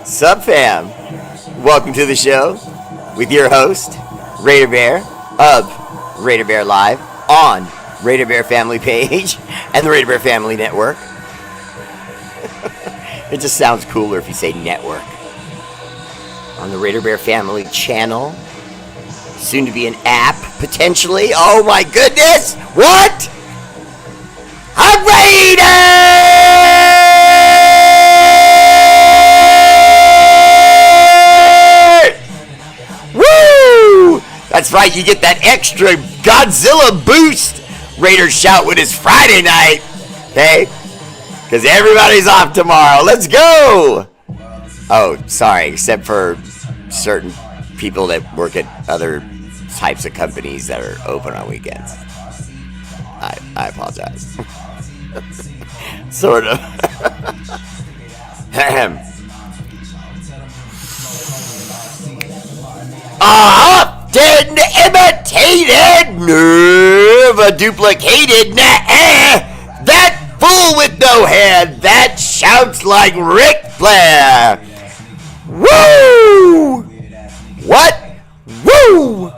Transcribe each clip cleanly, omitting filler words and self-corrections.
Sup, fam? Welcome to the show with your host, R8RBEAR Bear of R8RBEAR Bear Live on R8RBEAR Bear Family page and the R8RBEAR Bear Family Network. It just sounds cooler if you say network. On the R8RBEAR Bear Family channel. Soon to be an app, potentially. Oh my goodness! What? A Raider! Woo! That's right, you get that extra Godzilla boost Raider shout when it's Friday night. Okay? Because everybody's off tomorrow. Let's go! Oh, sorry, except for certain people that work at other types of companies that are open on weekends. I apologize. Sort of. Often imitated, never duplicated. That fool with no head that shouts like Ric Flair. Woo! What? Woo!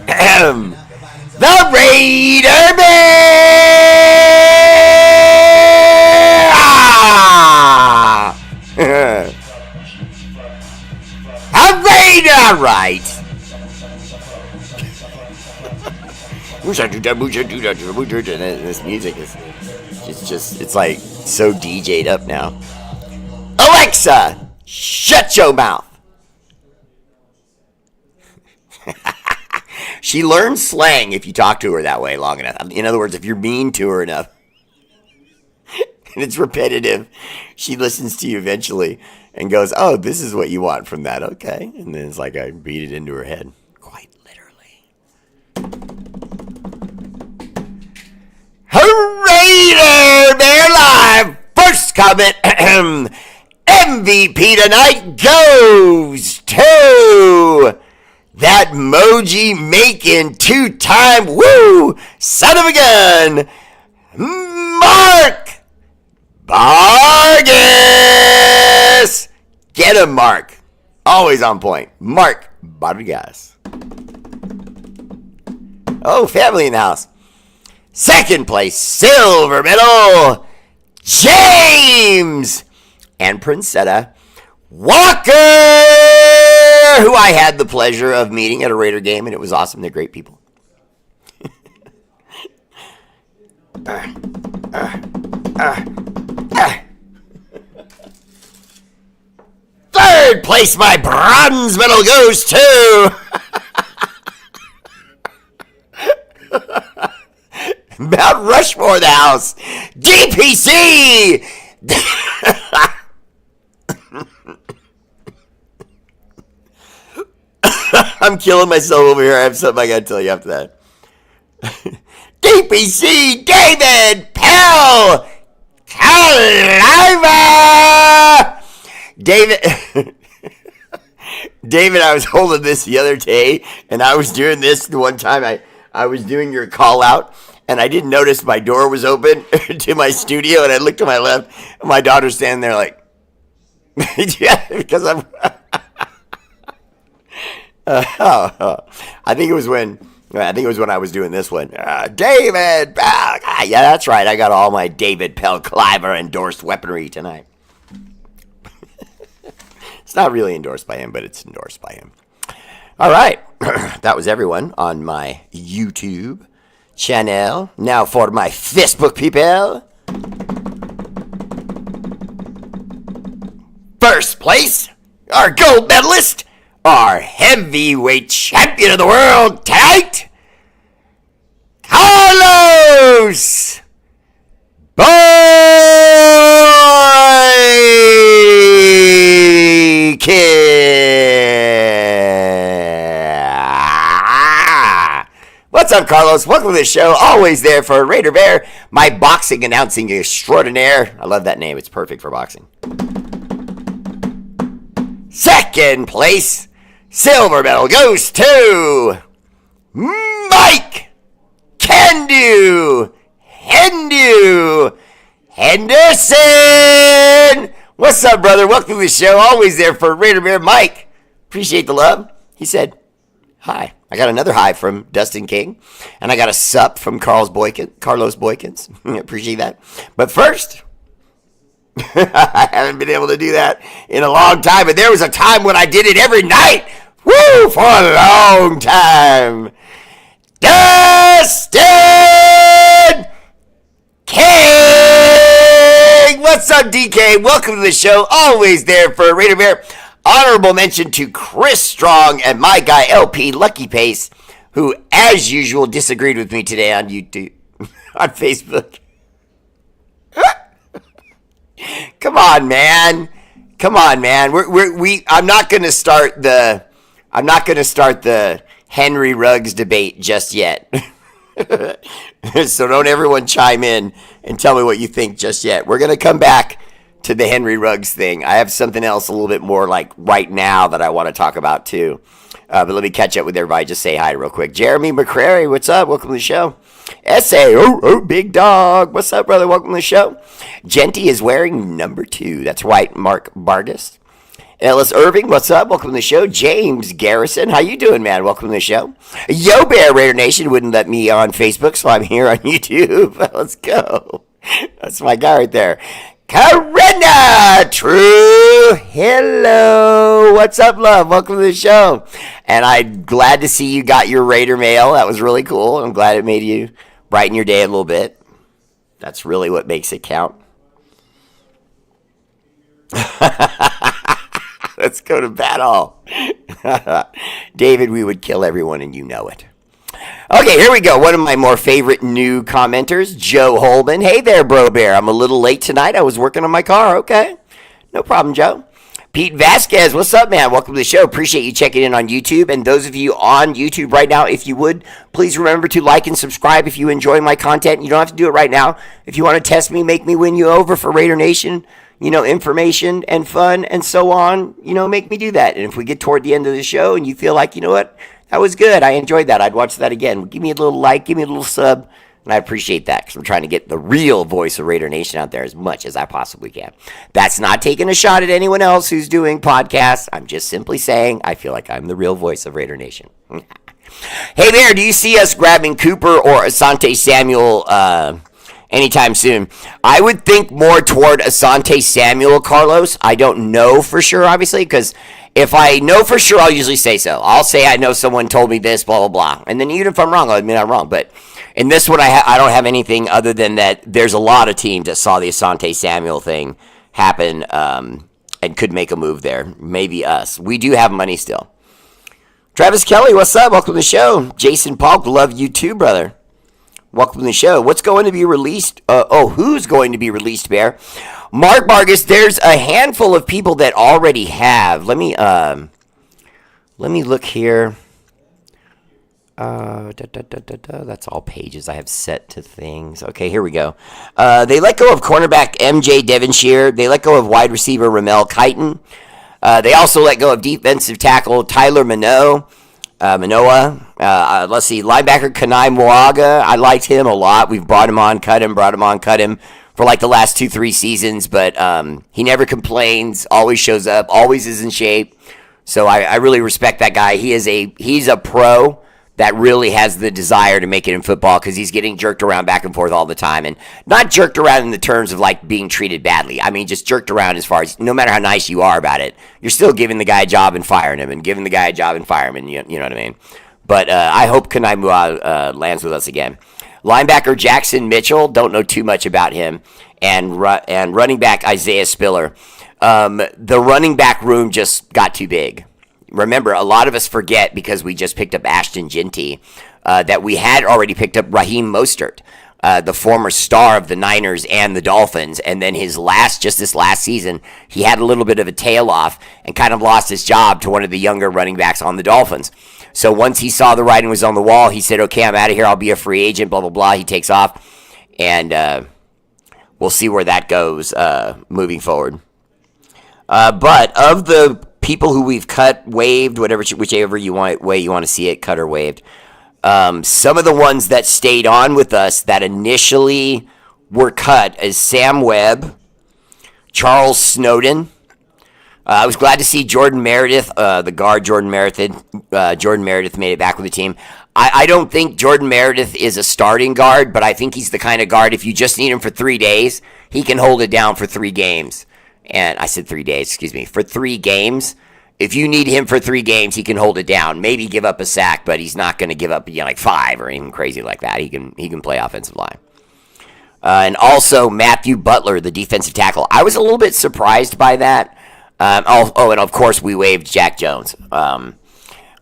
The R8RBEAR! A Raider, right? This music is it's like so DJ'd up now. Alexa, shut your mouth. She learns slang if you talk to her that way long enough. In other words, if you're mean to her enough and it's repetitive, she listens to you eventually and goes, oh, this is what you want from that. Okay. And then it's like I beat it into her head. Quite literally. R8RBEAR Bear Live. First comment. MVP tonight goes to that Moji making two-time woo son of a gun, Mark Vargas. Get him, Mark. Always on point. Mark Vargas. Oh, family in the house. Second place, silver medal, James and Princetta Walker, who I had the pleasure of meeting at a Raider game, and it was awesome. They're great people. Third place, my bronze medal goes to Mount Rushmore, the house, DPC. I'm killing myself over here. I have something I gotta tell you after that. DPC David Pell Caliva. David, I was holding this the other day, and I was doing this the one time I was doing your call out, and I didn't notice my door was open to my studio, and I looked to my left, and my daughter's standing there like, yeah, because I'm. I think it was when I was doing this one. David Pell. Yeah, that's right. I got all my David Pell Cliver endorsed weaponry tonight. It's not really endorsed by him, but it's endorsed by him. All right. That was everyone on my YouTube channel. Now for my Facebook people. First place, our gold medalist, our heavyweight champion of the world tonight, Carlos What's up, Carlos? Welcome to the show. Always there for R8RBEAR Bear, my boxing announcing extraordinaire. I love that name. It's perfect for boxing. Second place, silver medal goes to Mike Hendu Henderson! What's up, brother? Welcome to the show. Always there for R8RBEAR. Mike, appreciate the love. He said, hi. I got another hi from Dustin King. And I got a sup from Carlos Boykins. Appreciate that. But first, I haven't been able to do that in a long time. But there was a time when I did it every night. Woo! For a long time. Dustin King! What's up, DK? Welcome to the show. Always there for R8RBEAR. Honorable mention to Chris Strong and my guy LP Lucky Pace, who, as usual, disagreed with me today on YouTube, on Facebook. Come on, man. I'm not gonna start the Henry Ruggs debate just yet. So don't everyone chime in and tell me what you think just yet. We're gonna come back to the Henry Ruggs thing. I have something else a little bit more like right now that I want to talk about too. But let me catch up with everybody. Just say hi real quick. Jeremy McCrary, what's up? Welcome to the show. S.A. Big Dog. What's up, brother? Welcome to the show. Genty is wearing number 2. That's right, Mark Vargas. Ellis Irving, what's up? Welcome to the show. James Garrison, how you doing, man? Welcome to the show. Yo Bear Raider Nation wouldn't let me on Facebook, so I'm here on YouTube. Let's go. That's my guy right there. Karina True, hello. What's up, love? Welcome to the show. And I'm glad to see you got your Raider mail. That was really cool. I'm glad it made you brighten your day a little bit. That's really what makes it count. Let's go to battle. David, we would kill everyone and you know it. Okay, here we go. One of my more favorite new commenters, Joe Holman. Hey there, Bro Bear. I'm a little late tonight. I was working on my car. Okay. No problem, Joe. Pete Vasquez, what's up, man? Welcome to the show. Appreciate you checking in on YouTube. And those of you on YouTube right now, if you would, please remember to like and subscribe if you enjoy my content. You don't have to do it right now. If you want to test me, make me win you over for Raider Nation, information and fun and so on, make me do that. And if we get toward the end of the show and you feel like, you know what, that was good, I enjoyed that, I'd watch that again, give me a little like, give me a little sub, and I appreciate that because I'm trying to get the real voice of Raider Nation out there as much as I possibly can. That's not taking a shot at anyone else who's doing podcasts. I'm just simply saying I feel like I'm the real voice of Raider Nation. Hey there, do you see us grabbing Cooper or Asante Samuel anytime soon? I would think more toward Asante Samuel, Carlos. I don't know for sure, obviously, because if I know for sure, I'll usually say so. I'll say I know someone told me this, blah, blah, blah. And then even if I'm wrong, I'll admit I'm wrong. But in this one, I don't have anything other than that there's a lot of teams that saw the Asante Samuel thing happen and could make a move there. Maybe us. We do have money still. Travis Kelly, what's up? Welcome to the show. Jason Polk, love you too, brother. Welcome to the show. What's going to be released? Who's going to be released, Bear? Mark Vargas, there's a handful of people that already have. Let me look here. That's all pages I have set to things. Okay, here we go. They let go of cornerback MJ Devonshire. They let go of wide receiver Ramel Kighton. They also let go of defensive tackle Tyler Manoa. Let's see, linebacker Kanai Moaga. I liked him a lot. We've brought him on, cut him for like the last 2-3 seasons, but he never complains, always shows up, always is in shape. So I really respect that guy. He's a pro that really has the desire to make it in football because he's getting jerked around back and forth all the time. And not jerked around in the terms of like being treated badly. I mean, just jerked around as far as no matter how nice you are about it, you're still giving the guy a job and firing him and giving the guy a job and firing him. You know what I mean? But I hope Kanai Mua lands with us again. Linebacker Jackson Mitchell, don't know too much about him. And running back Isaiah Spiller. The running back room just got too big. Remember, a lot of us forget because we just picked up Ashton Ginty that we had already picked up Raheem Mostert, the former star of the Niners and the Dolphins. And then this last season, he had a little bit of a tail off and kind of lost his job to one of the younger running backs on the Dolphins. So once he saw the writing was on the wall, he said, okay, I'm out of here. I'll be a free agent, blah, blah, blah. He takes off. And we'll see where that goes moving forward. But of the people who we've cut, waived, whichever way you want to see it, cut or waived, some of the ones that stayed on with us that initially were cut is Sam Webb, Charles Snowden. I was glad to see Jordan Meredith, the guard Jordan Meredith. Jordan Meredith made it back with the team. I don't think Jordan Meredith is a starting guard, but I think he's the kind of guard, if you just need him for 3 days, he can hold it down for 3 games. And I said 3 days, for 3 games. If you need him for 3 games, he can hold it down. Maybe give up a sack, but he's not going to give up like 5 or anything crazy like that. He can play offensive line. And also Matthew Butler, the defensive tackle. I was a little bit surprised by that. And of course we waived Jack Jones.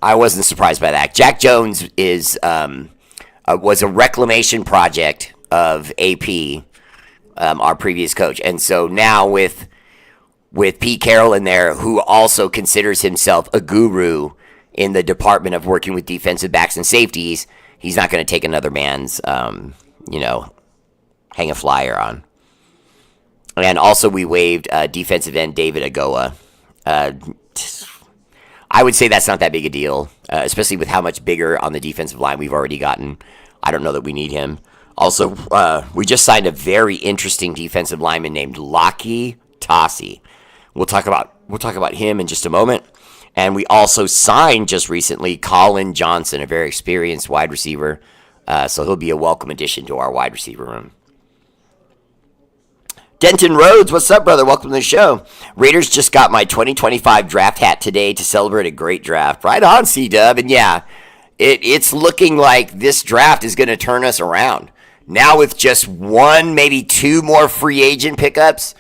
I wasn't surprised by that. Jack Jones was a reclamation project of AP, our previous coach, and so now with Pete Carroll in there, who also considers himself a guru in the department of working with defensive backs and safeties, he's not going to take another man's, hang a flyer on. And also we waived defensive end David Agoa. I would say that's not that big a deal, especially with how much bigger on the defensive line we've already gotten. I don't know that we need him. Also, we just signed a very interesting defensive lineman named Laki Tassi. We'll talk about him in just a moment. And we also signed just recently Colin Johnson, a very experienced wide receiver. So he'll be a welcome addition to our wide receiver room. Denton Rhodes, what's up, brother? Welcome to the show. Raiders just got my 2025 draft hat today to celebrate a great draft. Right on, C-Dub. And yeah, it's looking like this draft is going to turn us around. Now with just 1, maybe 2 more free agent pickups,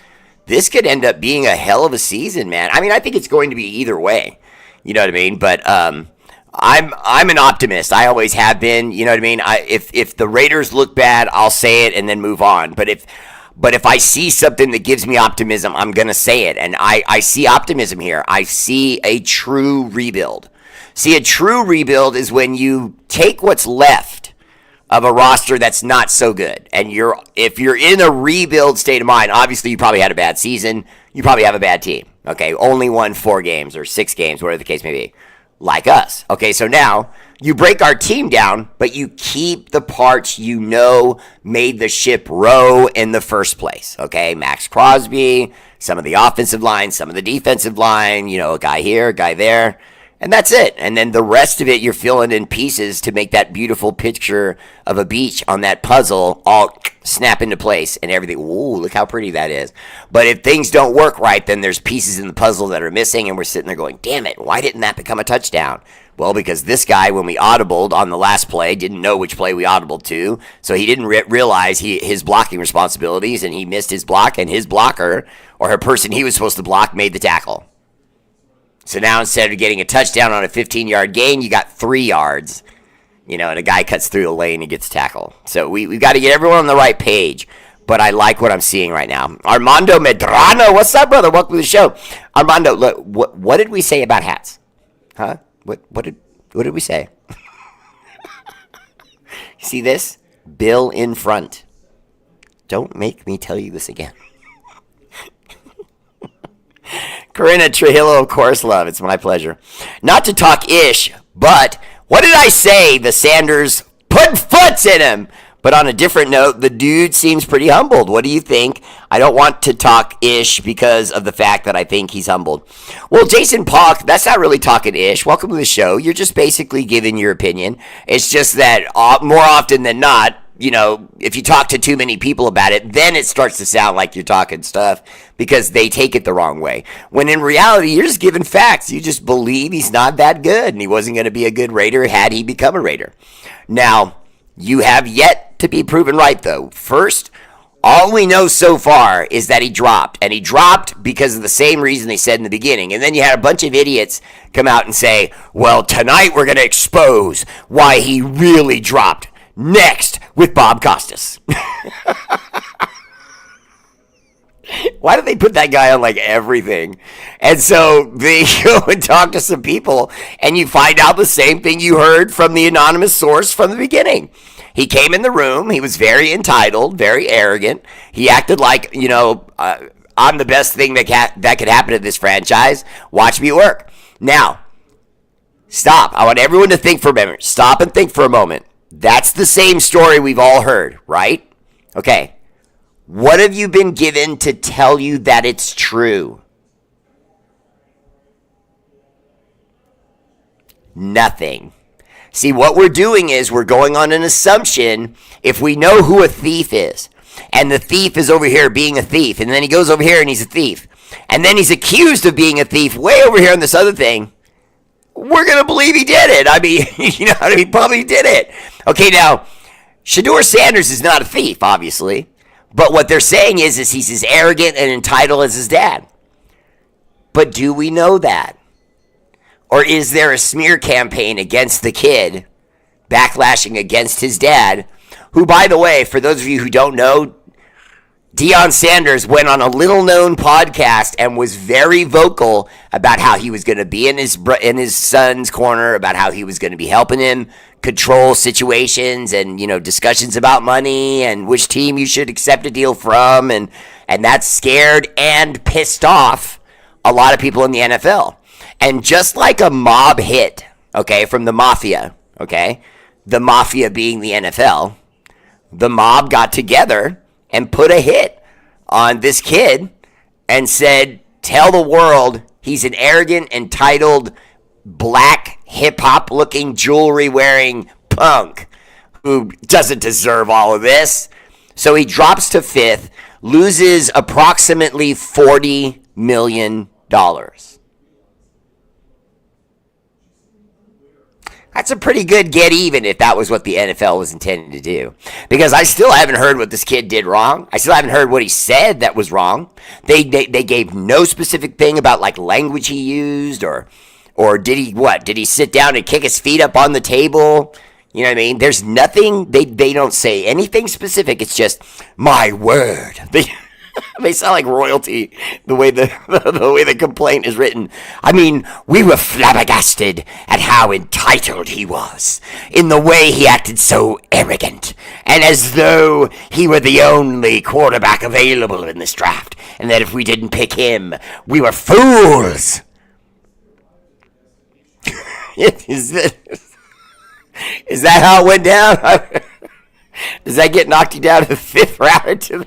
this could end up being a hell of a season, man. I mean, I think it's going to be either way. You know what I mean? But I'm an optimist. I always have been. You know what I mean? If the Raiders look bad, I'll say it and then move on. But if I see something that gives me optimism, I'm going to say it. And I see optimism here. I see a true rebuild. See, a true rebuild is when you take what's left of a roster that's not so good. And if you're in a rebuild state of mind, obviously you probably had a bad season. You probably have a bad team. Okay, only won 4 games or 6 games, whatever the case may be. Like us. Okay, so now you break our team down, but you keep the parts made the ship row in the first place. Okay, Max Crosby, some of the offensive line, some of the defensive line, a guy here, a guy there. And that's it. And then the rest of it, you're filling in pieces to make that beautiful picture of a beach on that puzzle all snap into place and everything. Ooh, look how pretty that is. But if things don't work right, then there's pieces in the puzzle that are missing, and we're sitting there going, damn it, why didn't that become a touchdown? Well, because this guy, when we audibled on the last play, didn't know which play we audibled to, so he didn't realize his blocking responsibilities, and he missed his block, and his blocker, or her person he was supposed to block, made the tackle. So now instead of getting a touchdown on a 15-yard gain, you got 3 yards, and a guy cuts through the lane and gets tackled. So we've got to get everyone on the right page, but I like what I'm seeing right now. Armando Medrano, what's up, brother? Welcome to the show. Armando, look, what did we say about hats? Huh? What did we say? See this? Bill in front. Don't make me tell you this again. Corinna Trujillo, of course, love. It's my pleasure. Not to talk ish, but what did I say? The Sanders put foots in him. But on a different note, the dude seems pretty humbled. What do you think? I don't want to talk ish because of the fact that I think he's humbled. Well, Jason Polk, that's not really talking ish. Welcome to the show. You're just basically giving your opinion. It's just that more often than not, if you talk to too many people about it, then it starts to sound like you're talking stuff because they take it the wrong way. When in reality, you're just giving facts. You just believe he's not that good and he wasn't going to be a good Raider had he become a Raider. Now, you have yet to be proven right, though. First, all we know so far is that he dropped. And he dropped because of the same reason they said in the beginning. And then you had a bunch of idiots come out and say, well, tonight we're going to expose why he really dropped. Next, with Bob Costas. Why do they put that guy on like everything? And so they go and talk to some people, and you find out the same thing you heard from the anonymous source from the beginning. He came in the room. He was very entitled, very arrogant. He acted like, I'm the best thing that could happen to this franchise. Watch me work. Now, stop. I want everyone to think for a minute. Stop and think for a moment. That's the same story we've all heard, right? Okay. What have you been given to tell you that it's true? Nothing. See, what we're doing is we're going on an assumption if we know who a thief is. And the thief is over here being a thief. And then he goes over here and he's a thief. And then he's accused of being a thief way over here on this other thing. We're going to believe he did it. I mean, he probably did it. Okay, now, Shedeur Sanders is not a thief, obviously. But what they're saying is he's as arrogant and entitled as his dad. But do we know that? Or is there a smear campaign against the kid, backlashing against his dad, who, by the way, for those of you who don't know, Deion Sanders went on a little-known podcast and was very vocal about how he was going to be in his son's corner, about how he was going to be helping him control situations and, discussions about money and which team you should accept a deal from, and that scared and pissed off a lot of people in the NFL. And just like a mob hit, okay, from the mafia, okay, the mafia being the NFL, the mob got together and put a hit on this kid and said, tell the world he's an arrogant, entitled, black, hip-hop looking, jewelry-wearing punk who doesn't deserve all of this. So he drops to 5th, loses approximately $40 million. That's a pretty good get even if that was what the NFL was intending to do. Because I still haven't heard what this kid did wrong. I still haven't heard what he said that was wrong. They gave no specific thing about like language he used or did he what? Did he sit down and kick his feet up on the table? You know what I mean? There's nothing, they don't say anything specific. It's just my word. They sound like royalty, the way the complaint is written. I mean, we were flabbergasted at how entitled he was, in the way he acted so arrogant, and as though he were the only quarterback available in this draft, and that if we didn't pick him, we were fools. Is that how it went down? Does that get knocked you down to the 5th round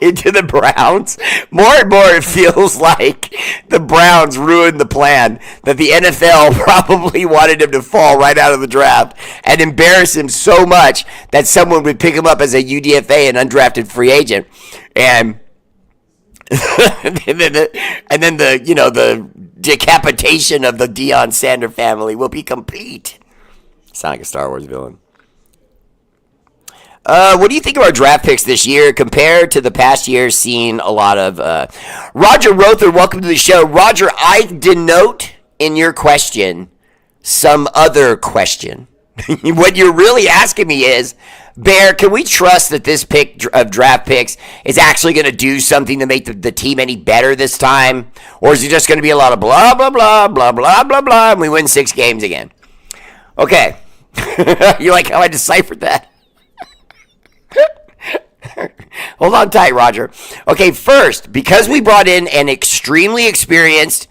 into the Browns? More and more it feels like the Browns ruined the plan, that the NFL probably wanted him to fall right out of the draft and embarrass him so much that someone would pick him up as a UDFA, an undrafted free agent, and then the decapitation of the Deion Sanders family will be complete. Sound like a Star Wars villain. What do you think of our draft picks this year compared to the past years? Seen a lot of Roger Rother, welcome to the show. Roger, I denote in your question some other question. What you're really asking me is, Bear, can we trust that this pick of draft picks is actually going to do something to make the team any better this time? Or is it just going to be a lot of blah, blah, blah, blah, blah, blah, blah, and we win 6 games again? Okay. You like how I deciphered that? Hold on tight, Roger. Okay, first, because we brought in an extremely experienced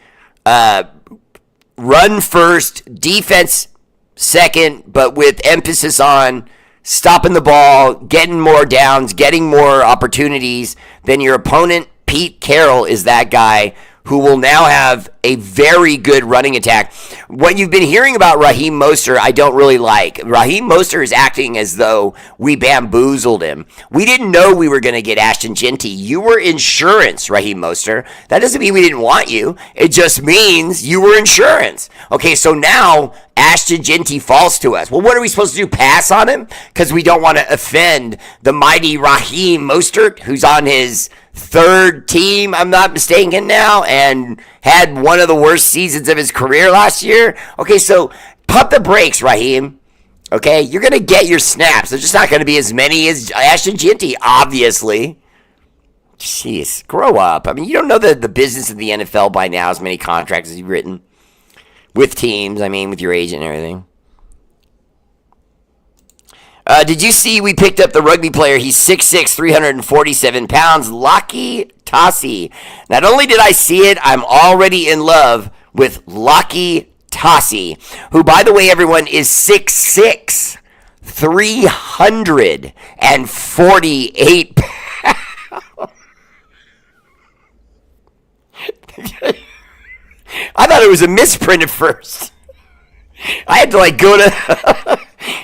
run first, defense second, but with emphasis on stopping the ball, getting more downs, getting more opportunities than your opponent, Pete Carroll is that guy who will now have a very good running attack. What you've been hearing about Raheem Mostert, I don't really like. Raheem Mostert is acting as though we bamboozled him. We didn't know we were going to get Ashton Jeanty. You were insurance, Raheem Mostert. That doesn't mean we didn't want you. It just means you were insurance. Okay, so now Ashton Jeanty falls to us. Well, what are we supposed to do, pass on him? Because we don't want to offend the mighty Raheem Mostert, who's on his 3rd team, I'm not mistaken now, and had one of the worst seasons of his career last year. Okay, so pump the brakes, Raheem. Okay, you're going to get your snaps. There's just not going to be as many as Ashton Jeanty, obviously. Jeez, grow up. I mean, you don't know the business of the NFL by now, as many contracts as you've written with teams, with your agent and everything. Did you see we picked up the rugby player? He's 6'6", 347 pounds, Laki Tassi. Not only did I see it, I'm already in love with Laki Tassi, who, by the way, everyone, is 6'6", 348 pounds. I thought it was a misprint at first. I had to go to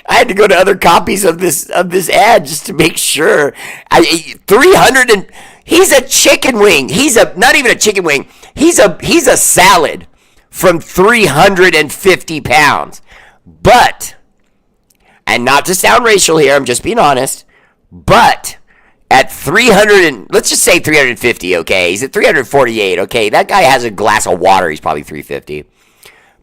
I had to go to other copies of this ad just to make sure. 300 and he's a chicken wing. He's a not even a chicken wing. He's a salad from 350 pounds. But, and not to sound racial here, I'm just being honest, but at 300 and let's just say 350, okay? He's at 348, okay? That guy has a glass of water, he's probably 350.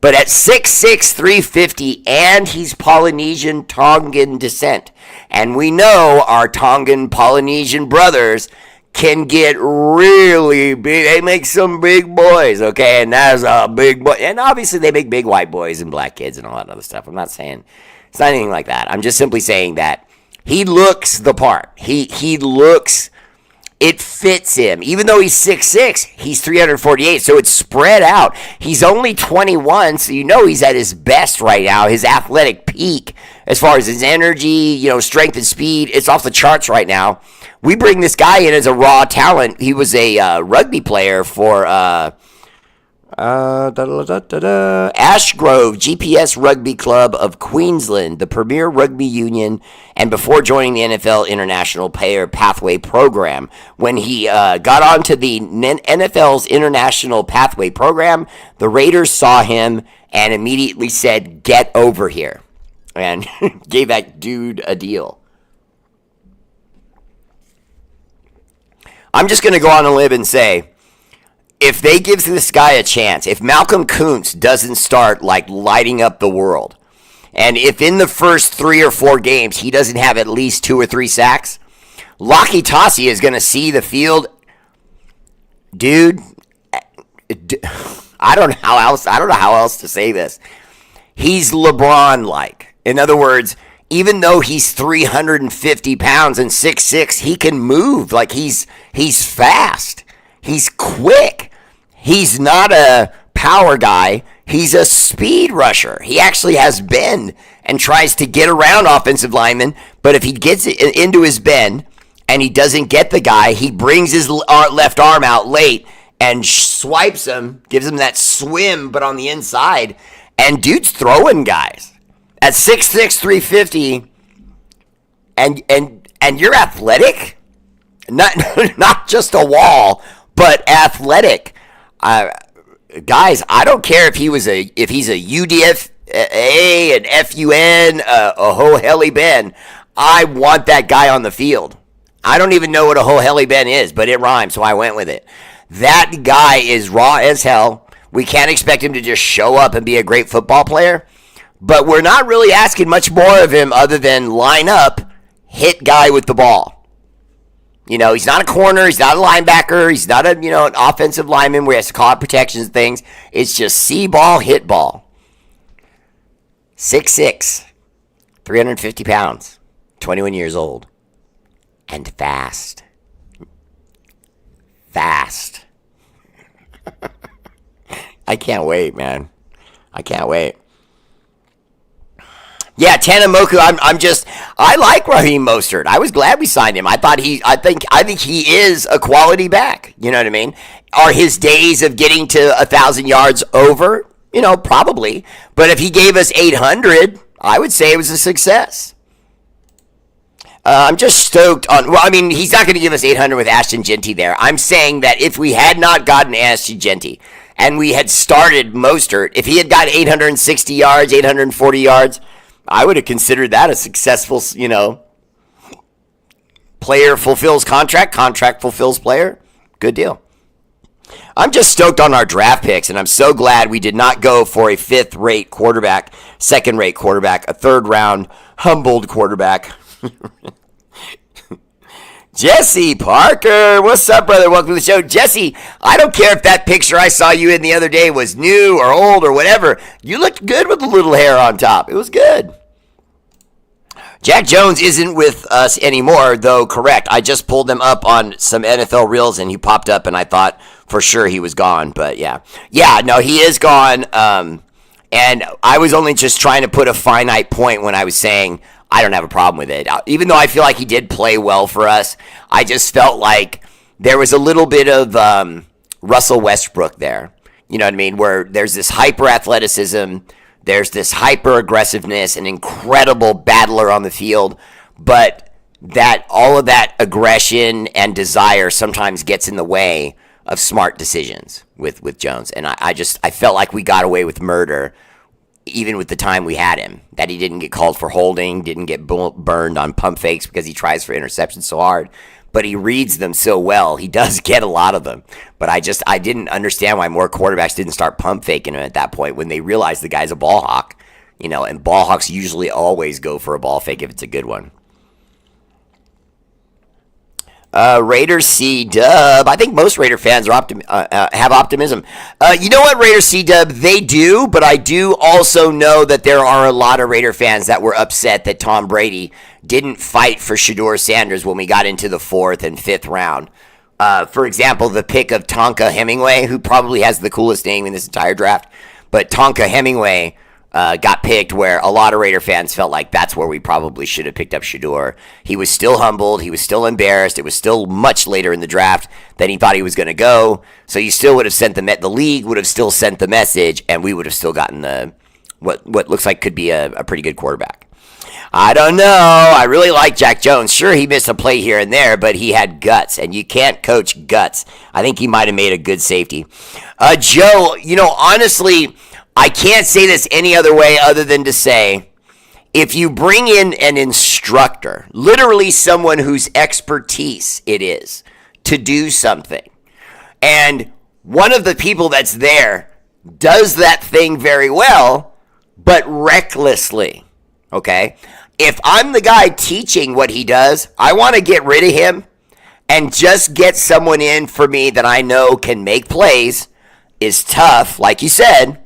But at 6'6", 350, and he's Polynesian Tongan descent. And we know our Tongan Polynesian brothers can get really big. They make some big boys, okay? And that's a big boy. And obviously they make big white boys and black kids and all that other stuff. I'm not saying it's not anything like that. I'm just simply saying that he looks the part. He looks, it fits him. Even though he's 6'6", he's 348, so it's spread out. He's only 21, so you know he's at his best right now, his athletic peak. As far as his energy, strength and speed, it's off the charts right now. We bring this guy in as a raw talent. He was a rugby player for Ashgrove GPS Rugby Club of Queensland, the premier rugby union, and before joining the NFL International Player Pathway Program. When he got onto the NFL's International Pathway Program, the Raiders saw him and immediately said, "Get over here," and gave that dude a deal. I'm just going to go on a limb and say, if they give this guy a chance, if Malcolm Kuntz doesn't start lighting up the world, and if in the first 3 or 4 games he doesn't have at least 2 or 3 sacks, Laki Tassi is going to see the field. Dude, I don't know how else to say this. He's LeBron-like. In other words, even though he's 350 pounds and 6'6", he can move. He's fast. He's quick. He's not a power guy. He's a speed rusher. He actually has bend and tries to get around offensive linemen. But if he gets into his bend and he doesn't get the guy, he brings his left arm out late and swipes him, gives him that swim, but on the inside. And dude's throwing guys. At 6'6", 350, and you're athletic, not just a wall, but athletic. Guys, I don't care if he's a UDFA, an FUN, a Ho-Heli Ben. I want that guy on the field. I don't even know what a Ho-Heli Ben is, but it rhymes, so I went with it. That guy is raw as hell. We can't expect him to just show up and be a great football player. But we're not really asking much more of him other than line up, hit guy with the ball. He's not a corner. He's not a linebacker. He's not an offensive lineman where he has to call out protections and things. It's just see ball, hit ball. 6'6", 350 pounds, 21 years old, and fast. Fast. I can't wait, man. I can't wait. Yeah, Tanamoku. I like Raheem Mostert. I was glad we signed him. I think he is a quality back. You know what I mean? Are his days of getting to 1,000 yards over? Probably. But if he gave us 800, I would say it was a success. I'm just stoked on. Well, I mean, he's not going to give us 800 with Ashton Genty there. I'm saying that if we had not gotten Ashton Genty and we had started Mostert, if he had got 860 yards, 840 yards. I would have considered that a successful, player fulfills contract, contract fulfills player. Good deal. I'm just stoked on our draft picks, and I'm so glad we did not go for a 5th-rate quarterback, 2nd-rate quarterback, a 3rd-round humbled quarterback. Jesse Parker, what's up, brother? Welcome to the show. Jesse, I don't care if that picture I saw you in the other day was new or old or whatever. You looked good with the little hair on top. It was good. Jack Jones isn't with us anymore, though, correct. I just pulled him up on some NFL Reels, and he popped up, and I thought for sure he was gone. But, yeah. Yeah, no, he is gone. And I was only just trying to put a finite point when I was saying I don't have a problem with it. Even though I feel like he did play well for us, I just felt like there was a little bit of Russell Westbrook there. You know what I mean? Where there's this hyper athleticism, there's this hyper aggressiveness, an incredible battler on the field, but that all of that aggression and desire sometimes gets in the way of smart decisions with Jones. And I felt like we got away with murder even with the time we had him, that he didn't get called for holding, didn't get burned on pump fakes because he tries for interceptions so hard, but he reads them so well. He does get a lot of them, but I didn't understand why more quarterbacks didn't start pump faking him at that point when they realized the guy's a ball hawk, and ball hawks usually always go for a ball fake if it's a good one. Raiders C-Dub. I think most Raider fans are have optimism. You know what, Raiders C-Dub? They do, but I do also know that there are a lot of Raider fans that were upset that Tom Brady didn't fight for Shedeur Sanders when we got into the 4th and 5th round. For example, the pick of Tonka Hemingway, who probably has the coolest name in this entire draft, but Tonka Hemingway got picked where a lot of Raider fans felt like that's where we probably should have picked up Shedeur. He was still humbled. He was still embarrassed. It was still much later in the draft than he thought he was going to go. So you still would have sent the league would have still sent the message, and we would have still gotten the what looks like could be a pretty good quarterback. I don't know. I really like Jack Jones. Sure, he missed a play here and there, but he had guts, and you can't coach guts. I think he might have made a good safety. Joe, honestly, I can't say this any other way other than to say, if you bring in an instructor, literally someone whose expertise it is to do something, and one of the people that's there does that thing very well, but recklessly, okay? If I'm the guy teaching what he does, I want to get rid of him and just get someone in for me that I know can make plays, is tough, like you said,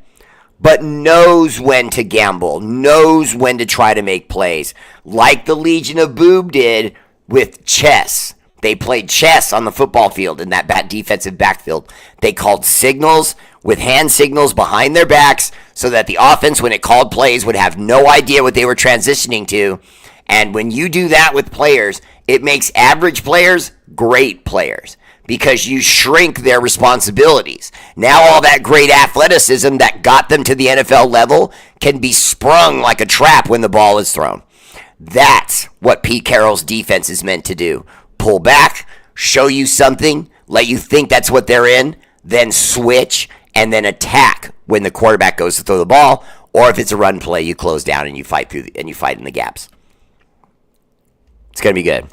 but knows when to gamble, knows when to try to make plays, like the Legion of Boob did with chess. They played chess on the football field in that bad defensive backfield. They called signals with hand signals behind their backs so that the offense, when it called plays, would have no idea what they were transitioning to. And when you do that with players, it makes average players great players, because you shrink their responsibilities. Now all that great athleticism that got them to the NFL level can be sprung like a trap when the ball is thrown. That's what Pete Carroll's defense is meant to do. Pull back, show you something, let you think that's what they're in, then switch, and then attack when the quarterback goes to throw the ball, or if it's a run play, you close down and you fight in the gaps. It's going to be good.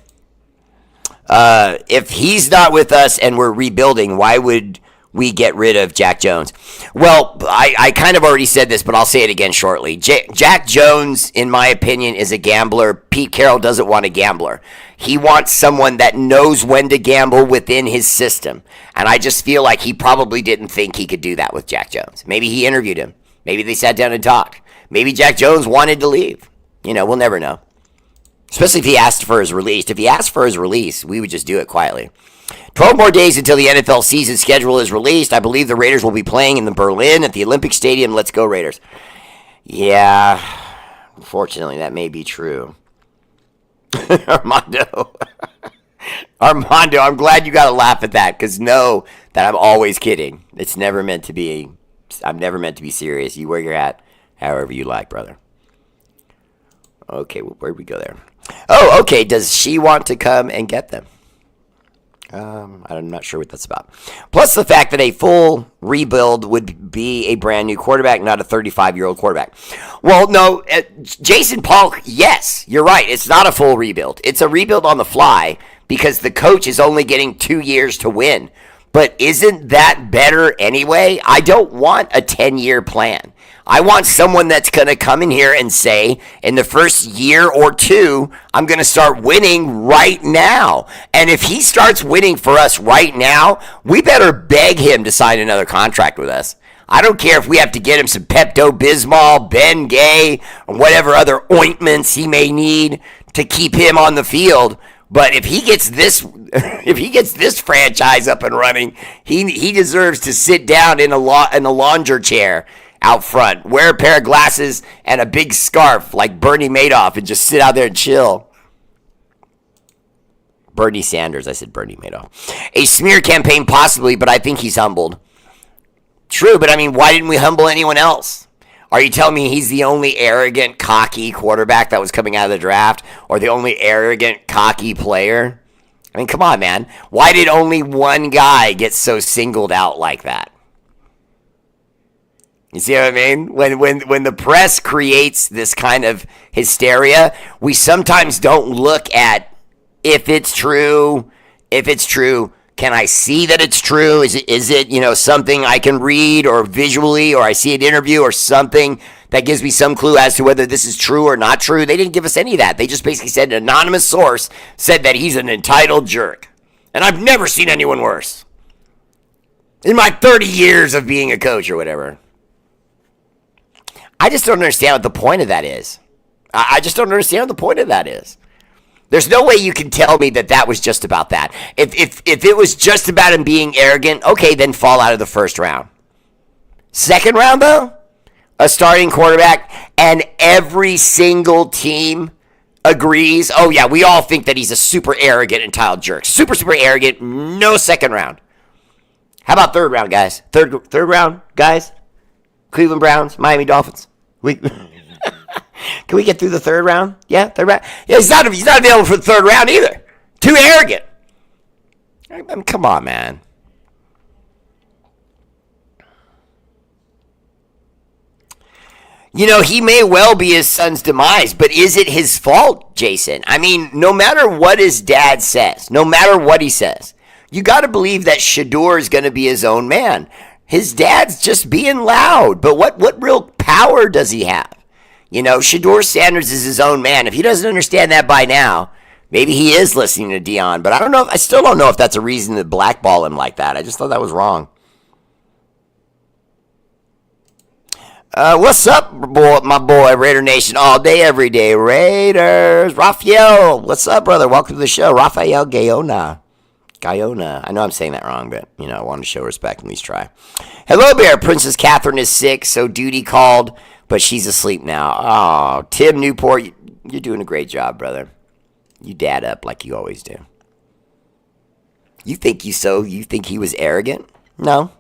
If he's not with us and we're rebuilding, why would we get rid of Jack Jones? Well, I kind of already said this, but I'll say it again shortly. Jack Jones, in my opinion, is a gambler. Pete Carroll doesn't want a gambler. He wants someone that knows when to gamble within his system. And I just feel like he probably didn't think he could do that with Jack Jones. Maybe he interviewed him. Maybe they sat down and talked. Maybe Jack Jones wanted to leave. We'll never know. Especially if he asked for his release. If he asked for his release, we would just do it quietly. 12 more days until the NFL season schedule is released. I believe the Raiders will be playing in Berlin at the Olympic Stadium. Let's go, Raiders. Yeah, unfortunately, that may be true. Armando, I'm glad you got to laugh at that, because know that I'm always kidding. It's never meant to be. I'm never meant to be serious. You wear your hat however you like, brother. Okay, where'd we go there? Oh, okay. Does she want to come and get them? I'm not sure what that's about. Plus the fact that a full rebuild would be a brand new quarterback, not a 35-year-old quarterback. Well, no, Jason Polk, yes, you're right. It's not a full rebuild. It's a rebuild on the fly because the coach is only getting 2 years to win. But isn't that better anyway? I don't want a 10-year plan. I want someone that's going to come in here and say, in the first year or two, I'm going to start winning right now. And if he starts winning for us right now, we better beg him to sign another contract with us. I don't care if we have to get him some Pepto-Bismol, Ben Gay, or whatever other ointments he may need to keep him on the field. But if he gets this franchise up and running, he deserves to sit down in a launder chair out front. Wear a pair of glasses and a big scarf like Bernie Madoff and just sit out there and chill. Bernie Sanders. I said Bernie Madoff. A smear campaign possibly, but I think he's humbled. True, but I mean, why didn't we humble anyone else? Are you telling me he's the only arrogant, cocky quarterback that was coming out of the draft? Or the only arrogant, cocky player? I mean, come on, man. Why did only one guy get so singled out like that? You see what I mean? When the press creates this kind of hysteria, we sometimes don't look at if it's true, can I see that it's true? Is it something I can read or visually, or I see an interview or something that gives me some clue as to whether this is true or not true? They didn't give us any of that. They just basically said an anonymous source said that he's an entitled jerk. And I've never seen anyone worse in my 30 years of being a coach or whatever. I just don't understand what the point of that is. I just don't understand what the point of that is. There's no way you can tell me that was just about that. If it was just about him being arrogant, okay, then fall out of the first round. Second round, though, a starting quarterback, and every single team agrees, oh, yeah, we all think that he's a super arrogant, entitled jerk. Super, super arrogant, no second round. How about third round, guys? Third round, guys? Cleveland Browns, Miami Dolphins. Can we get through the third round? Yeah, third round. Yeah, he's not available for the third round either. Too arrogant. I mean, come on, man. He may well be his son's demise, but is it his fault, Jason? I mean, no matter what his dad says, no matter what he says, you got to believe that Shedeur is going to be his own man. His dad's just being loud, but what real power does he have? Shedeur Sanders is his own man. If he doesn't understand that by now, maybe he is listening to Dion. But I still don't know if that's a reason to blackball him like that. I just thought that was wrong. What's up, my boy, Raider Nation? All day, every day, Raiders. Raphael, what's up, brother? Welcome to the show. Raphael Gayona. I know I'm saying that wrong, but, I want to show respect, at least try. Hello, Bear. Princess Catherine is sick, so duty called. But she's asleep now. Oh, Tim Newport, you're doing a great job, brother. You dad up like you always do. You think he was arrogant? No.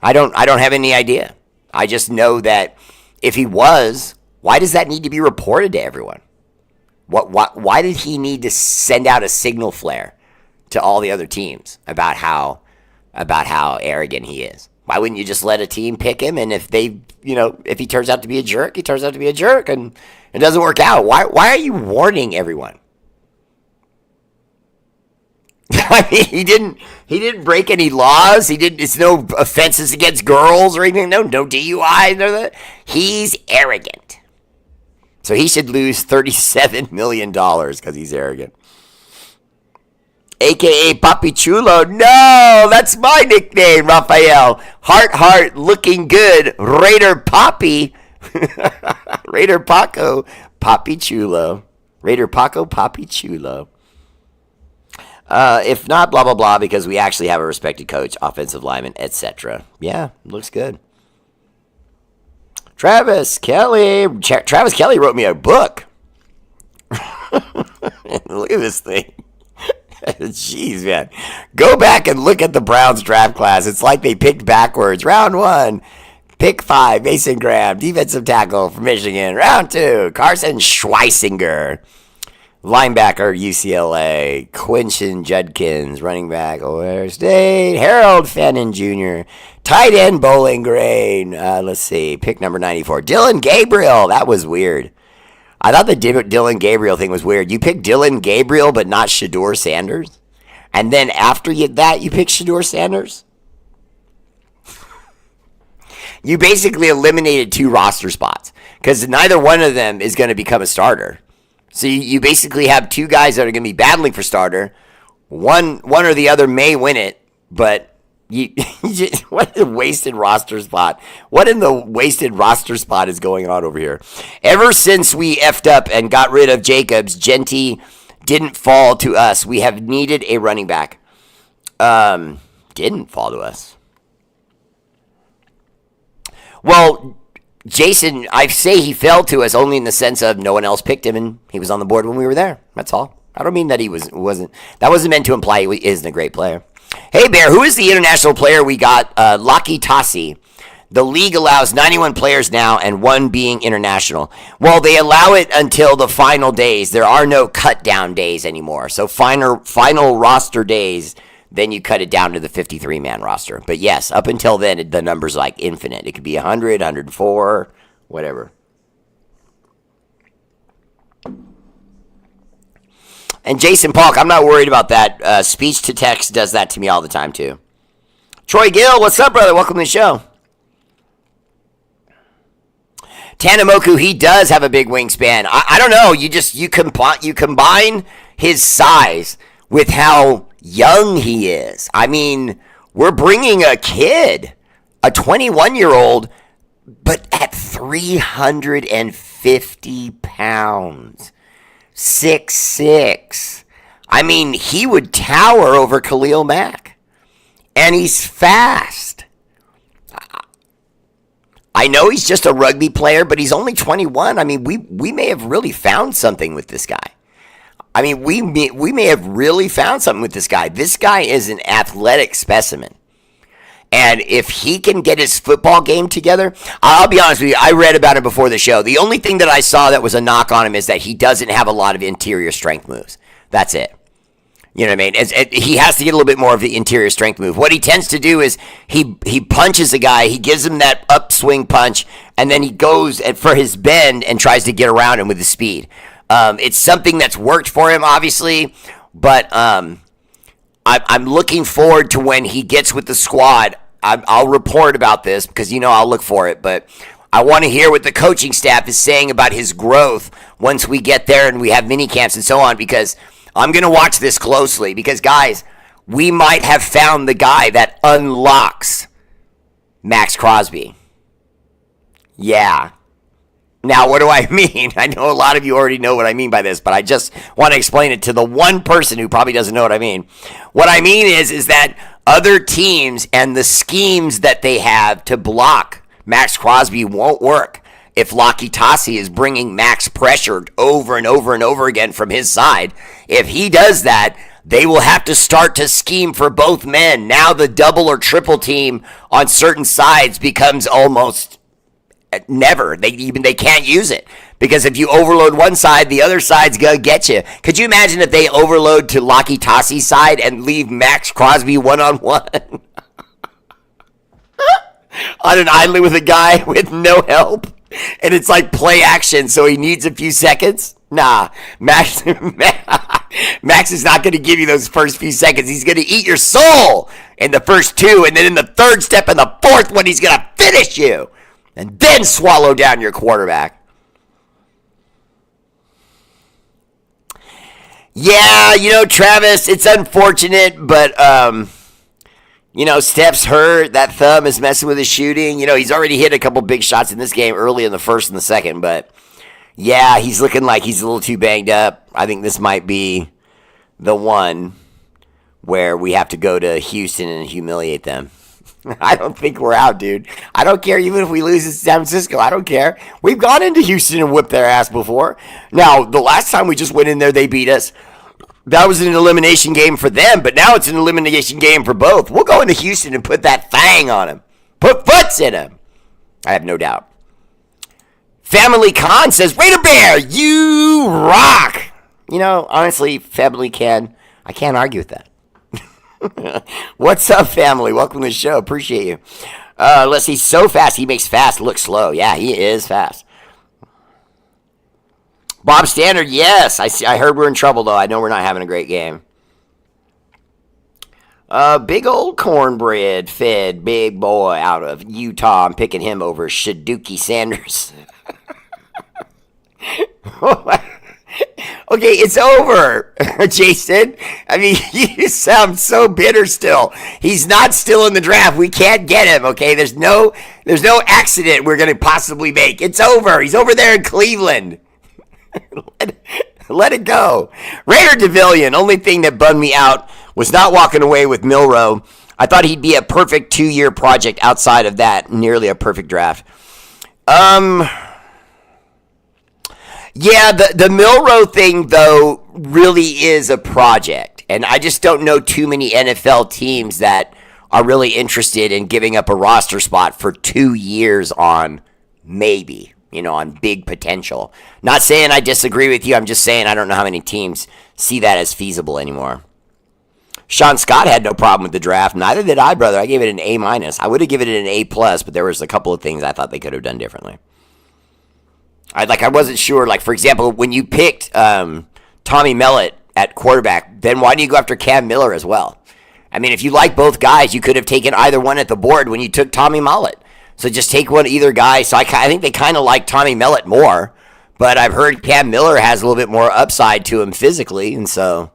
I don't have any idea. I just know that if he was, why does that need to be reported to everyone? Why did he need to send out a signal flare to all the other teams about how arrogant he is? Why wouldn't you just let a team pick him? And if he turns out to be a jerk, he turns out to be a jerk, and it doesn't work out. Why are you warning everyone? I mean, he didn't break any laws. It's no offenses against girls or anything. No DUI. No, he's arrogant. So he should lose $37 million because he's arrogant. A.K.A. Papi Chulo. No, that's my nickname, Raphael. Heart, looking good. Raider Papi. Raider Paco, Papi Chulo. Raider Paco, Papi Chulo. If not, blah, blah, blah, because we actually have a respected coach, offensive lineman, etc. Yeah, looks good. Travis Kelly wrote me a book. Look at this thing. Jeez, man. Go back and look at the Browns draft class. It's like they picked backwards. Round 1, pick 5, Mason Graham, defensive tackle from Michigan. Round 2, Carson Schweisinger, linebacker, UCLA. Quinton Judkins, running back, Ohio State. Harold Fannin Jr., tight end, Bowling Green. Let's see, pick number 94, Dylan Gabriel. That was weird. I thought the Dylan Gabriel thing was weird. You picked Dylan Gabriel, but not Shedeur Sanders? And then after that, you picked Shedeur Sanders? You basically eliminated 2 roster spots because neither one of them is going to become a starter. So you basically have 2 guys that are going to be battling for starter. One or the other may win it, but what a wasted roster spot. What in the wasted roster spot is going on over here? Ever since we effed up and got rid of Jacobs, Genty didn't fall to us. We have needed a running back. Didn't fall to us. Well, Jason, I say he fell to us only in the sense of no one else picked him, and he was on the board when we were there. That's all. I don't mean that he wasn't. That wasn't meant to imply he isn't a great player. Hey, Bear, who is the international player we got? Laki Tassi. The league allows 91 players now, and one being international. Well, they allow it until the final days. There are no cut-down days anymore. So final roster days, then you cut it down to the 53-man roster. But yes, up until then, the number's like infinite. It could be 100, 104, whatever. And Jason Polk, I'm not worried about that. Speech to text does that to me all the time, too. Troy Gill, what's up, brother? Welcome to the show. Tanamoku, he does have a big wingspan. I don't know. You combine his size with how young he is. I mean, we're bringing a kid, a 21-year-old, but at 350 pounds, 6'6". I mean, he would tower over Khalil Mack, and he's fast. I know he's just a rugby player, but he's only 21. I mean, we may have really found something with this guy. I mean, we may have really found something with this guy. This guy is an athletic specimen. And if he can get his football game together, I'll be honest with you, I read about him before the show. The only thing that I saw that was a knock on him is that he doesn't have a lot of interior strength moves. That's it. You know what I mean? He has to get a little bit more of the interior strength move. What he tends to do is he punches a guy, he gives him that upswing punch, and then he goes for his bend and tries to get around him with his speed. It's something that's worked for him, obviously, but I'm looking forward to when he gets with the squad. I'll report about this because, I'll look for it, but I want to hear what the coaching staff is saying about his growth once we get there and we have mini camps and so on, because I'm going to watch this closely because, guys, we might have found the guy that unlocks Max Crosby. Yeah. Now, what do I mean? I know a lot of you already know what I mean by this, but I just want to explain it to the one person who probably doesn't know what I mean. What I mean is that other teams and the schemes that they have to block Max Crosby won't work if Laki Tassi is bringing Max pressured over and over and over again from his side. If he does that, they will have to start to scheme for both men. Now the double or triple team on certain sides becomes almost never. They can't use it. Because if you overload one side, the other side's going to get you. Could you imagine if they overload to Laki Tassi's side and leave Max Crosby one-on-one? On an island with a guy with no help? And it's like play action, so he needs a few seconds? Nah, Max is not going to give you those first few seconds. He's going to eat your soul in the first two, and then in the third step and the fourth one, he's going to finish you and then swallow down your quarterback. Yeah, Travis, it's unfortunate, but Steph's hurt. That thumb is messing with his shooting. He's already hit a couple big shots in this game early in the first and the second. But, yeah, he's looking like he's a little too banged up. I think this might be the one where we have to go to Houston and humiliate them. I don't think we're out, dude. I don't care even if we lose to San Francisco. I don't care. We've gone into Houston and whipped their ass before. Now, the last time we just went in there, they beat us. That was an elimination game for them, but now it's an elimination game for both. We'll go into Houston and put that thing on him. Put foots in him. I have no doubt. Family Con says, Raider Bear, you rock. Honestly, Family Can, I can't argue with that. What's up, family? Welcome to the show. Appreciate you. Let's see. So fast. He makes fast look slow. Yeah, he is fast. Bob Standard, yes. I heard we're in trouble, though. I know we're not having a great game. Big old cornbread fed big boy out of Utah. I'm picking him over Shaduki Sanders. Okay, it's over, Jason. I mean, you sound so bitter still. He's not still in the draft. We can't get him, okay? There's no accident we're going to possibly make. It's over. He's over there in Cleveland. Let it go. Raider Devillion, only thing that bummed me out was not walking away with Milroe. I thought he'd be a perfect 2-year project outside of that, nearly a perfect draft. Yeah, the Milroe thing, though, really is a project. And I just don't know too many NFL teams that are really interested in giving up a roster spot for 2 years on maybe, on big potential. Not saying I disagree with you. I'm just saying I don't know how many teams see that as feasible anymore. Sean Scott had no problem with the draft. Neither did I, brother. I gave it an A-. I would have given it an A+, but there was a couple of things I thought they could have done differently. I wasn't sure. Like, for example, when you picked Tommy Mellott at quarterback, then why do you go after Cam Miller as well? I mean, if you like both guys, you could have taken either one at the board when you took Tommy Mellott. So just take either guy. So I think they kind of like Tommy Mellott more, but I've heard Cam Miller has a little bit more upside to him physically, and so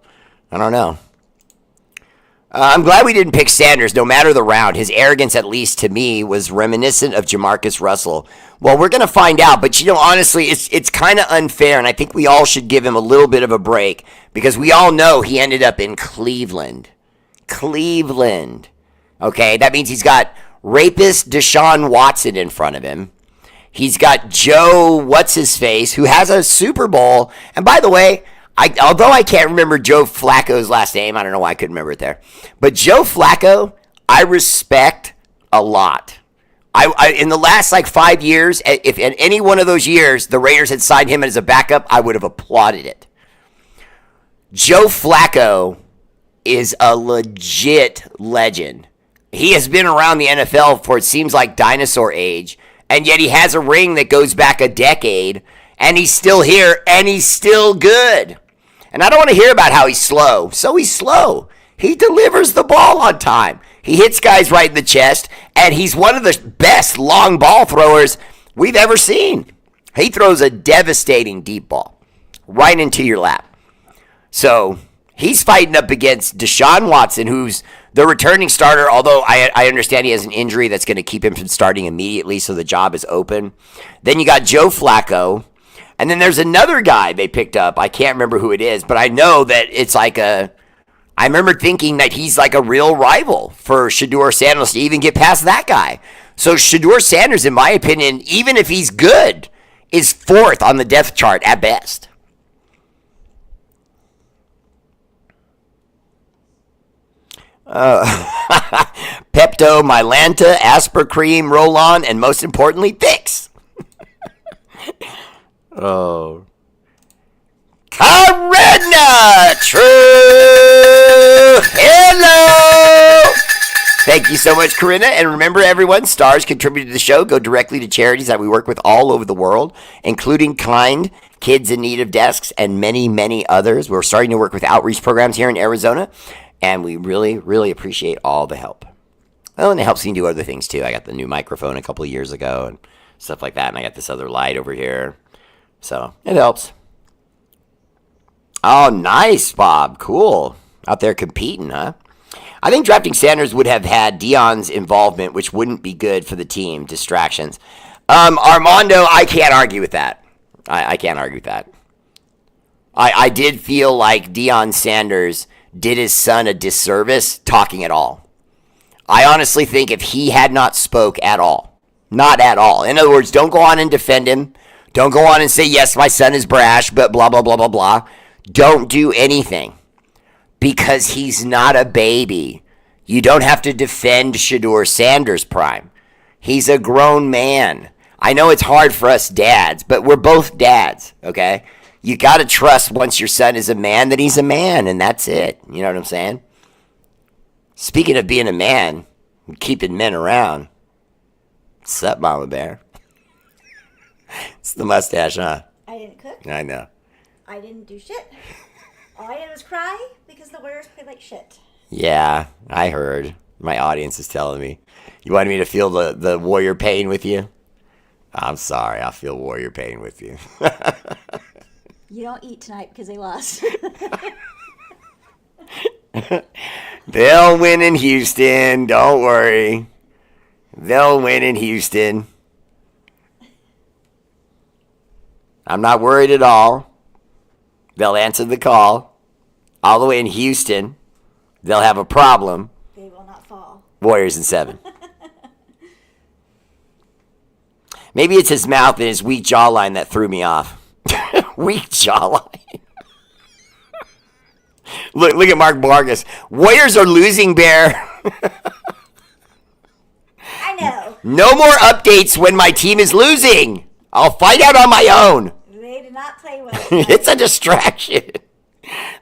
I don't know. I'm glad we didn't pick Sanders, no matter the round. His arrogance, at least to me, was reminiscent of Jamarcus Russell. Well, we're going to find out, but honestly, it's kind of unfair, and I think we all should give him a little bit of a break because we all know he ended up in Cleveland. Cleveland. Okay, that means he's got rapist Deshaun Watson in front of him. He's got Joe What's-His-Face, who has a Super Bowl, and by the way, although I can't remember Joe Flacco's last name, I don't know why I couldn't remember it there. But Joe Flacco, I respect a lot. I in the last 5 years, if in any one of those years the Raiders had signed him as a backup, I would have applauded it. Joe Flacco is a legit legend. He has been around the NFL for, it seems like, dinosaur age, and yet he has a ring that goes back a decade, and he's still here, and he's still good. And I don't want to hear about how he's slow. So he's slow. He delivers the ball on time. He hits guys right in the chest, and he's one of the best long ball throwers we've ever seen. He throws a devastating deep ball right into your lap. So he's fighting up against Deshaun Watson, who's the returning starter, although I understand he has an injury that's going to keep him from starting immediately, so the job is open. Then you got Joe Flacco. And then there's another guy they picked up. I can't remember who it is, but I know that it's I remember thinking that he's like a real rival for Shedeur Sanders to even get past that guy. So Shedeur Sanders, in my opinion, even if he's good, is 4th on the depth chart at best. Pepto, Mylanta, Aspercream, Roll-On, and most importantly, Vicks. Oh. Karedna! True! Hello! Thank you so much, Corinna. And remember, everyone, stars contributed to the show go directly to charities that we work with all over the world, including Kind, Kids in Need of Desks, and many, many others. We're starting to work with outreach programs here in Arizona, and we really, really appreciate all the help. Well, and it helps me do other things, too. I got the new microphone a couple of years ago and stuff like that, and I got this other light over here. So, it helps. Oh, nice, Bob. Cool. Out there competing, huh? I think drafting Sanders would have had Deion's involvement, which wouldn't be good for the team. Distractions. Armando, I can't argue with that. I can't argue with that. I did feel like Deion Sanders did his son a disservice talking at all. I honestly think if he had not spoke at all, not at all. In other words, don't go on and defend him. Don't go on and say, yes, my son is brash, but blah, blah, blah, blah, blah. Don't do anything because he's not a baby. You don't have to defend Shedeur Sanders prime. He's a grown man. I know it's hard for us dads, but we're both dads, okay? You got to trust once your son is a man that he's a man, and that's it. You know what I'm saying? Speaking of being a man and keeping men around, what's up, Mama Bear? It's the mustache, huh? I didn't cook. I know. I didn't do shit. All I did was cry because the Warriors played like shit. Yeah, I heard. My audience is telling me. You wanted me to feel the Warrior pain with you? I'm sorry. I'll feel Warrior pain with you. You don't eat tonight because they lost. They'll win in Houston. Don't worry. They'll win in Houston. I'm not worried at all. They'll answer the call. All the way in Houston, they'll have a problem. They will not fall. Warriors in 7. Maybe it's his mouth and his weak jawline that threw me off. Weak jawline. Look at Mark Vargas. Warriors are losing, Bear. I know. No more updates when my team is losing. I'll find out on my own. They did not play well. It's a distraction.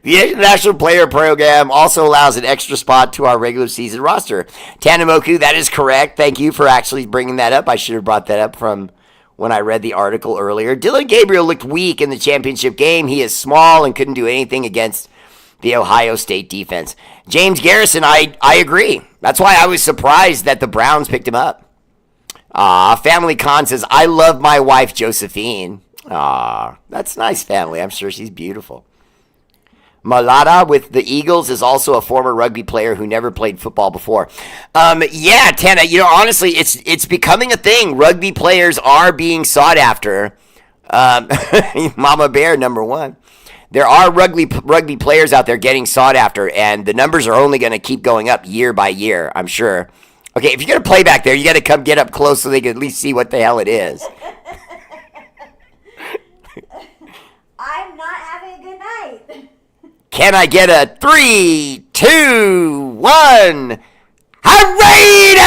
The International Player Program also allows an extra spot to our regular season roster. Tanamoku, that is correct. Thank you for actually bringing that up. I should have brought that up from when I read the article earlier. Dylan Gabriel looked weak in the championship game. He is small and couldn't do anything against the Ohio State defense. James Garrison, I agree. That's why I was surprised that the Browns picked him up. Family Con says, I love my wife, Josephine. That's nice family. I'm sure she's beautiful. Malata with the Eagles is also a former rugby player who never played football before. Yeah, Tana, honestly, it's becoming a thing. Rugby players are being sought after. Mama Bear, number 1. There are rugby players out there getting sought after, and the numbers are only going to keep going up year by year, I'm sure. Okay, if you're going to play back there, you got to come get up close so they can at least see what the hell it is. I'm not having a good night. Can I get a 3, 2, 1? Raiders!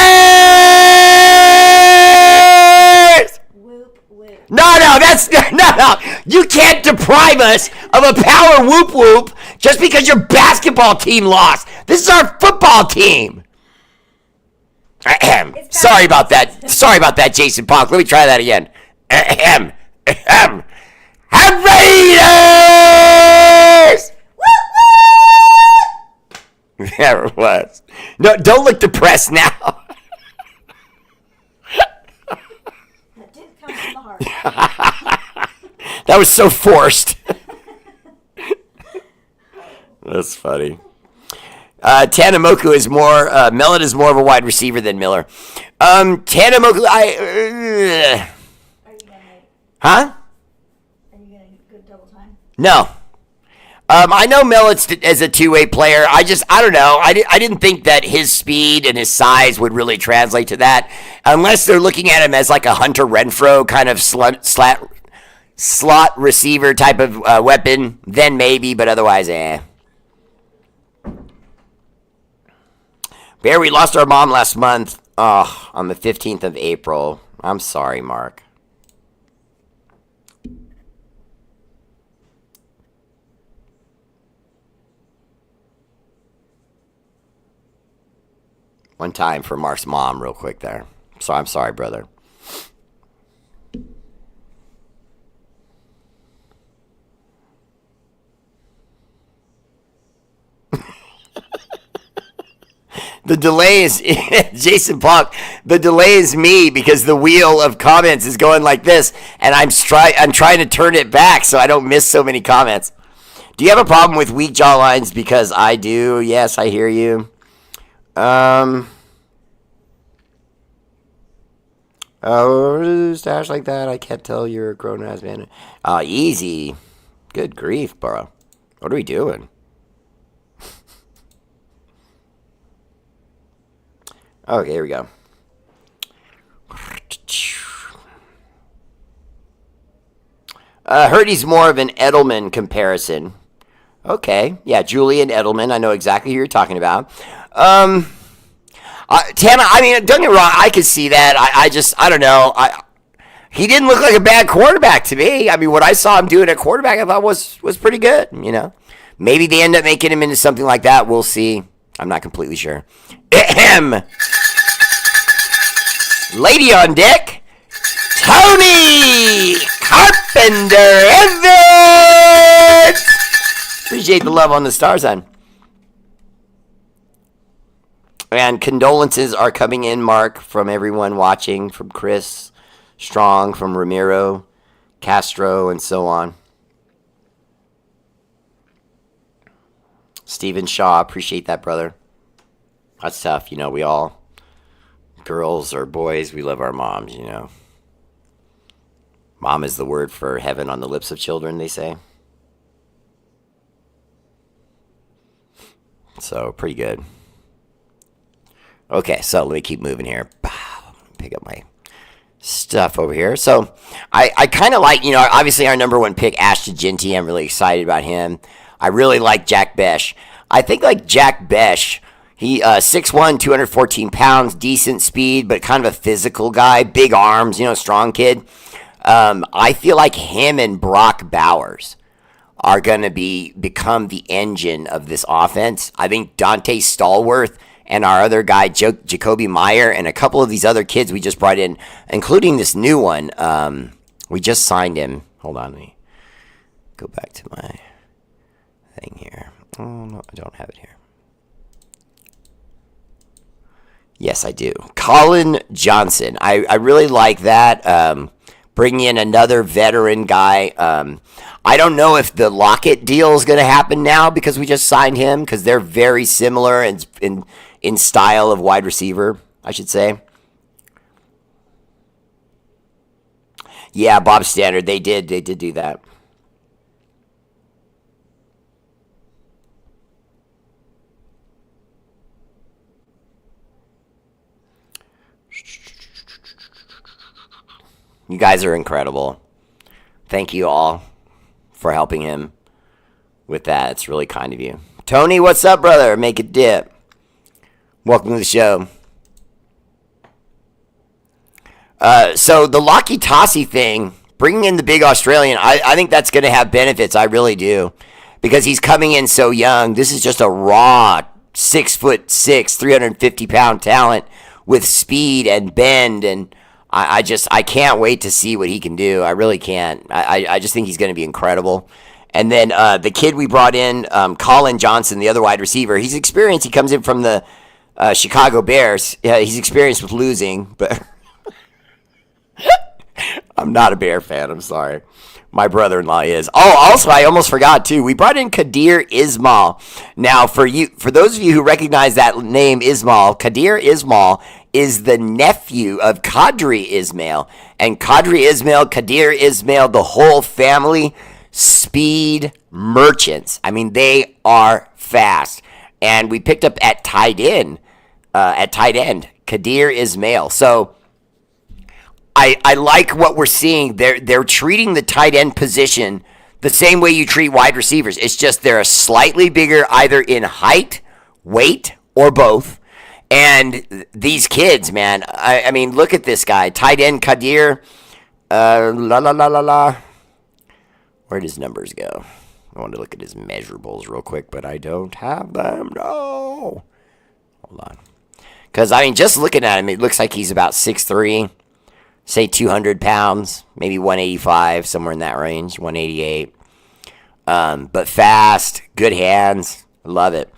Whoop, whoop. No, no. You can't deprive us of a power whoop whoop just because your basketball team lost. This is our football team. Sorry about that, Jason Ponk. Let me try that again. Raiders! There it was. No, don't look depressed now. That didn't come from the heart. That was so forced. That's funny. Tanamoku is more, Mellon is more of a wide receiver than Miller. Tanamoku, Are you gonna make? Huh? Are you gonna get good double time? No. I know Millet's as a two-way player. I don't know. I didn't think that his speed and his size would really translate to that. Unless they're looking at him as like a Hunter Renfrow kind of slot receiver type of weapon, then maybe, but otherwise, Bear, we lost our mom last month on the 15th of April. I'm sorry, Mark. One time for Mark's mom real quick there. So I'm sorry, brother. The delay is Jason Ponk. The delay is me because the wheel of comments is going like this, and I'm trying to turn it back so I don't miss so many comments. Do you have a problem with weak jawlines? Because I do. Yes, I hear you. Stash like that. I can't tell you're a grown ass man. Easy. Good grief, bro. What are we doing? Okay, here we go. Heard he's more of an Edelman comparison. Okay, yeah, Julian Edelman. I know exactly who you're talking about. Tana, I mean, don't get me wrong. I could see that. I don't know. He didn't look like a bad quarterback to me. I mean, what I saw him doing at quarterback, I thought was pretty good. You know, maybe they end up making him into something like that. We'll see. I'm not completely sure. Ahem. Lady on deck, Tony Carpenter Evans. Appreciate the love on the star sign. And condolences are coming in, Mark, from everyone watching, from Chris Strong, from Ramiro, Castro, and so on. Stephen Shaw, appreciate that, brother. That's tough, you know, we all, girls or boys, we love our moms, you know. Mom is the word for heaven on the lips of children, they say. So, pretty good. Okay, so let me keep moving here. Pick up my stuff over here. So I kind of like, obviously our number one pick, Ashton Ginty. I'm really excited about him. I really like Jack Bech. I think like Jack Bech, he 6'1", 214 pounds, decent speed, but kind of a physical guy, big arms, strong kid. I feel like him and Brock Bowers are going to become the engine of this offense. I think Dante Stallworth and our other guy, Jacoby Meyer, and a couple of these other kids we just brought in, including this new one. We just signed him. Hold on, let me go back to my thing here. Oh, no, I don't have it here. Yes, I do. Colin Johnson. I really like that. Bring in another veteran guy. I don't know if the Lockett deal is going to happen now because we just signed him, because they're very similar in style of wide receiver, I should say. Yeah, Bob Standard. They did do that. You guys are incredible. Thank you all for helping him with that. It's really kind of you. Tony, what's up, brother? Make it dip. Welcome to the show. So the Lockie Tossie thing, bringing in the big Australian, I think that's going to have benefits. I really do. Because he's coming in so young. This is just a raw 6'6", 350-pound talent with speed and bend, and I can't wait to see what he can do. I really can't. I just think he's going to be incredible. And then the kid we brought in, Colin Johnson, the other wide receiver, he's experienced. He comes in from the Chicago Bears. He's experienced with losing, but I'm not a Bear fan. I'm sorry. My brother-in-law is. Oh, also, I almost forgot, too. We brought in Kadir Ismail. Now, for those of you who recognize that name, Ismail, Kadir Ismail is the nephew of Kadri Ismail. And Kadri Ismail, Kadir Ismail, the whole family, speed merchants. I mean, they are fast. And we picked up at tight end, Kadir Ismail. So I like what we're seeing. They're treating the tight end position the same way you treat wide receivers. It's just they're slightly bigger, either in height, weight, or both. And these kids, man, I mean, look at this guy. Tight end Kadir. Where'd his numbers go? I want to look at his measurables real quick, but I don't have them. No. Hold on. Because, I mean, just looking at him, it looks like he's about 6'3", say 200 pounds, maybe 185, somewhere in that range, 188. But fast, good hands. Love it.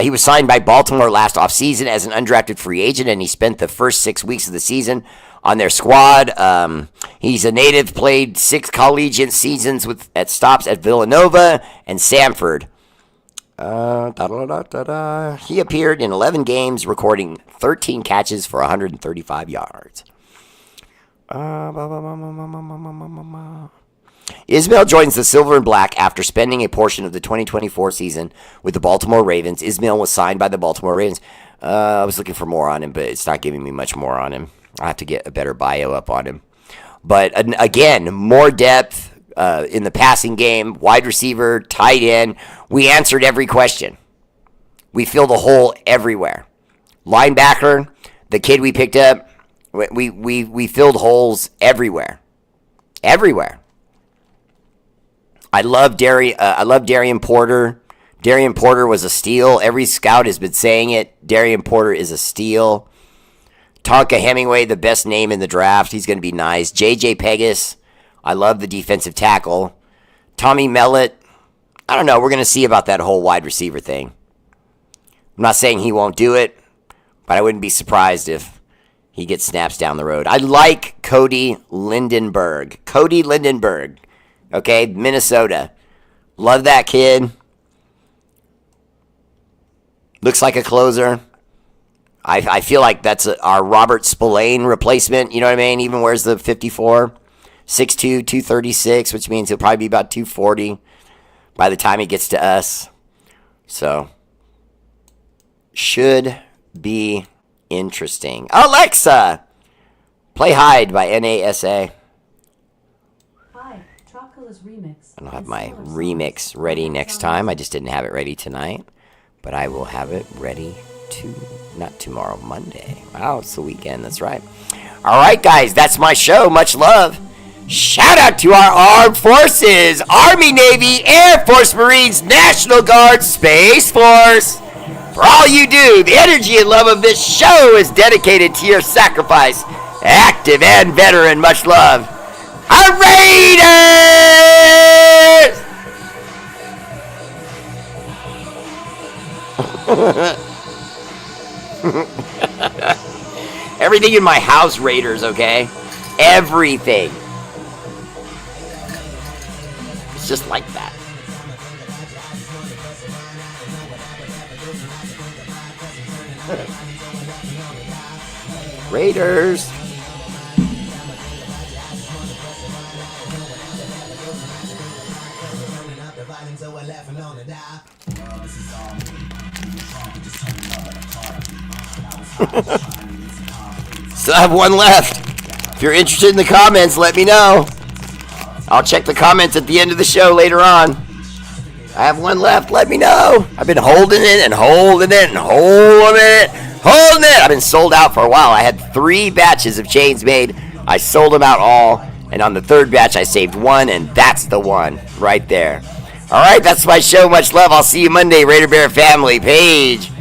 He was signed by Baltimore last offseason as an undrafted free agent, and he spent the first 6 weeks of the season on their squad. He's a native, played 6 collegiate seasons at stops at Villanova and Samford. He appeared in 11 games, recording 13 catches for 135 yards. Ismail joins the Silver and Black after spending a portion of the 2024 season with the Baltimore Ravens. Ismail was signed by the Baltimore Ravens. I was looking for more on him, but it's not giving me much more on him. I have to get a better bio up on him. But again, more depth in the passing game, wide receiver, tight end. We answered every question. We filled the hole everywhere. Linebacker, the kid we picked up, we filled holes everywhere. Everywhere. I love Darian Porter. Darian Porter was a steal. Every scout has been saying it. Darian Porter is a steal. Tonka Hemingway, the best name in the draft. He's going to be nice. J.J. Pegas. I love the defensive tackle. Tommy Mellett. I don't know. We're going to see about that whole wide receiver thing. I'm not saying he won't do it, but I wouldn't be surprised if he gets snaps down the road. I like Cody Lindenberg. Cody Lindenberg. Okay, Minnesota. Love that kid. Looks like a closer. I feel like that's our Robert Spillane replacement. You know what I mean? Even wears the 54. 6'2", 236, which means he'll probably be about 240 by the time he gets to us. So, should be Interesting. Alexa, play Hide by NASA. Hi, Chocola's Remix. I don't have my remix ready next time. I just didn't have it ready tonight. But I will have it ready not tomorrow, Monday. Wow, it's the weekend. That's right. All right, guys, that's my show. Much love. Shout out to our armed forces, Army, Navy, Air Force, Marines, National Guard, Space Force. For all you do, the energy and love of this show is dedicated to your sacrifice, active and veteran. Much love. Our Raiders! Everything in my house, Raiders, okay? Everything. It's just like that. Raiders. Still have one left. If you're interested in the comments, let me know. I'll check the comments at the end of the show later on. I have one left. Let me know. I've been holding it and holding it and holding it. Holding it. I've been sold out for a while. I had 3 batches of chains made. I sold them out all. And on the 3rd batch, I saved one, and that's the one right there. All right, that's my show. Much love. I'll see you Monday, Raider Bear family. Peace.